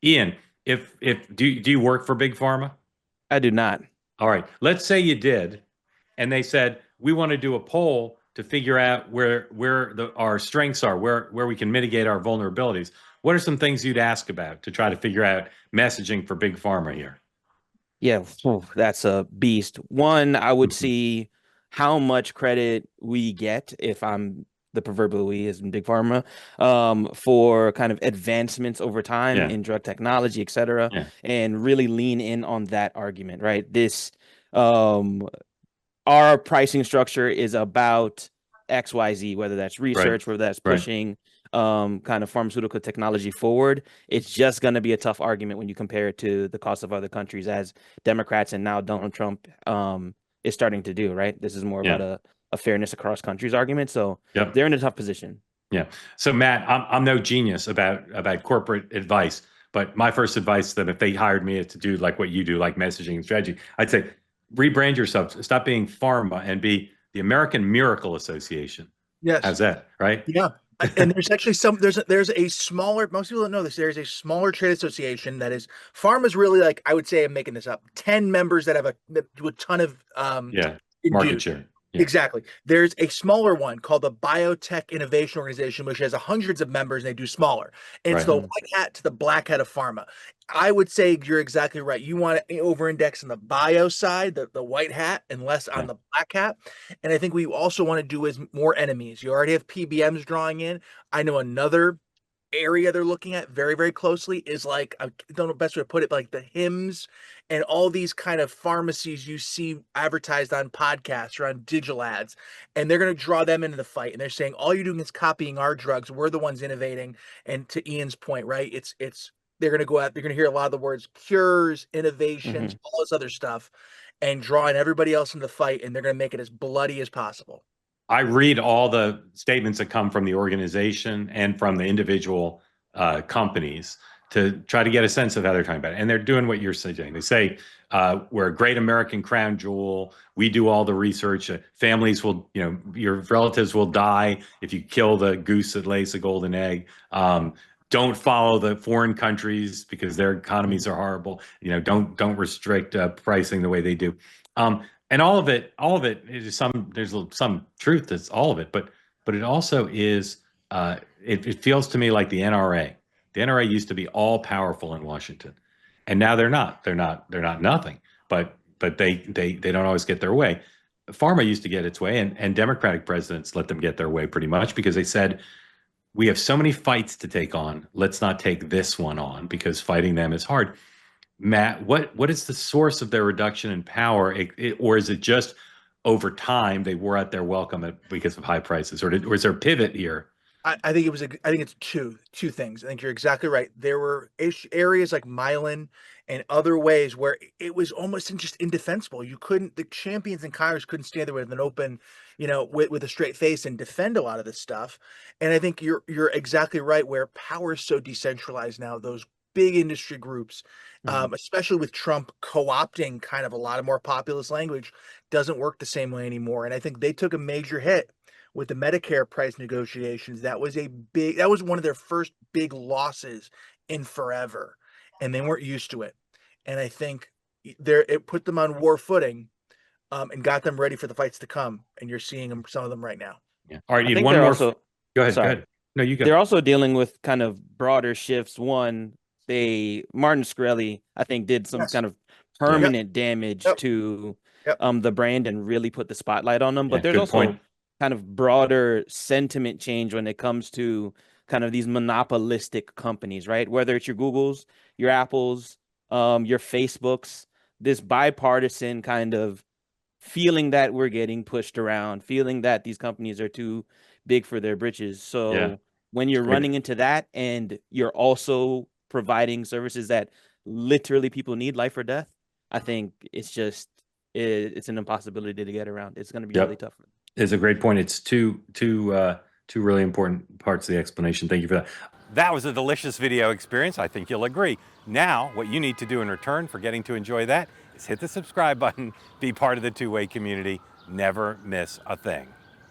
Ian, if do you work for Big Pharma? I do not. All right. Let's say you did, and they said we want to do a poll to figure out where our strengths are, where we can mitigate our vulnerabilities. What are some things you'd ask about to try to figure out messaging for Big Pharma here? Yeah, that's a beast. One, I would Mhm. see how much credit we get if I'm the proverbial we is in Big Pharma, for kind of advancements over time Yeah, in drug technology, et cetera, yeah, and really lean in on that argument, right? Um, our pricing structure is about XYZ, whether that's right, research, whether that's right. pushing kind of pharmaceutical technology forward. It's just going to be a tough argument when you compare it to the cost of other countries, as Democrats and now Donald Trump is starting to do, right? This is more about Yeah, a fairness across countries argument. So yep. they're in a tough position. Yeah. So Matt, I'm no genius about corporate advice, but my first advice to them, if they hired me to do like what you do, like messaging and strategy, I'd say rebrand yourself, stop being pharma and be the American Miracle Association. Yes. How's that? Right? Yeah. And there's actually there's a smaller, most people don't know this, there's a smaller trade association that is Pharma's really, like, I would say, I'm making this up, 10 members that have that do a ton of Yeah. Market dues. share. Yeah. Exactly. There's a smaller one called the Biotech Innovation Organization, which has hundreds of members and they do smaller. And it's Right. the Mhm. white hat to the black hat of pharma. I would say you're exactly right. You want to over index on the bio side, the white hat, and less on Yeah. the black hat. And I think we also want to do is more enemies. You already have PBMs drawing in. I know another area they're looking at very, very closely is, like, I don't know the best way to put it, like the hymns and all these kind of pharmacies you see advertised on podcasts or on digital ads, and they're going to draw them into the fight. And they're saying all you're doing is copying our drugs. We're the ones innovating. And to Ian's point, right? It's they're going to go out. They're going to hear a lot of the words cures, innovations, Mhm. all this other stuff, and drawing everybody else in the fight. And they're going to make it as bloody as possible. I read all the statements that come from the organization and from the individual companies to try to get a sense of how they're talking about it. And they're doing what you're saying. They say, we're a great American crown jewel. We do all the research. Families will, your relatives will die if you kill the goose that lays the golden egg. Don't follow the foreign countries because their economies are horrible. Don't restrict pricing the way they do. And all of it is there's some truth that's all of it, but it also is it feels to me like the NRA. The NRA used to be all powerful in Washington, and now they're not. They're not nothing. But they don't always get their way. Pharma used to get its way, and Democratic presidents let them get their way pretty much because they said we have so many fights to take on. Let's not take this one on because fighting them is hard. Matt, what is the source of their reduction in power, or is it just over time they wore out their welcome because of high prices, or is there a pivot here? I think I think it's two things. I think you're exactly right. There were areas like myelin and other ways where it was almost just indefensible. You couldn't The champions in Congress couldn't stand there with an open, with a straight face and defend a lot of this stuff. And I think you're exactly right where power is so decentralized now. Those big industry groups, Mhm. especially with Trump co-opting kind of a lot of more populist language, doesn't work the same way anymore. And I think they took a major hit with the Medicare price negotiations. That was one of their first big losses in forever, and they weren't used to it. And I think it put them on war footing, and got them ready for the fights to come. And you're seeing some of them right now. Yeah. All right, I Ian, think one they're more. also, Go ahead. Go sorry, ahead. No, you go. they're also dealing with kind of broader shifts. One, Martin Shkreli, I think, did some Yes. kind of Yeah. Yep. permanent damage Yep. to Yep. the brand and really put the spotlight on them. But Yeah. there's Good point. also kind of broader sentiment change when it comes to kind of these monopolistic companies, right? Whether it's your Googles, your Apples, your Facebooks, this bipartisan kind of feeling that we're getting pushed around, feeling that these companies are too big for their britches. Yeah. So when It's you're great. running into that and you're also providing services that literally people need, life or death, I think it's an impossibility to get around. It's going to be really Yep. tough. It's a great point. It's two really important parts of the explanation. Thank you for that. That was a delicious video experience. I think you'll agree. Now, what you need to do in return for getting to enjoy that is hit the subscribe button, be part of the two-way community, never miss a thing.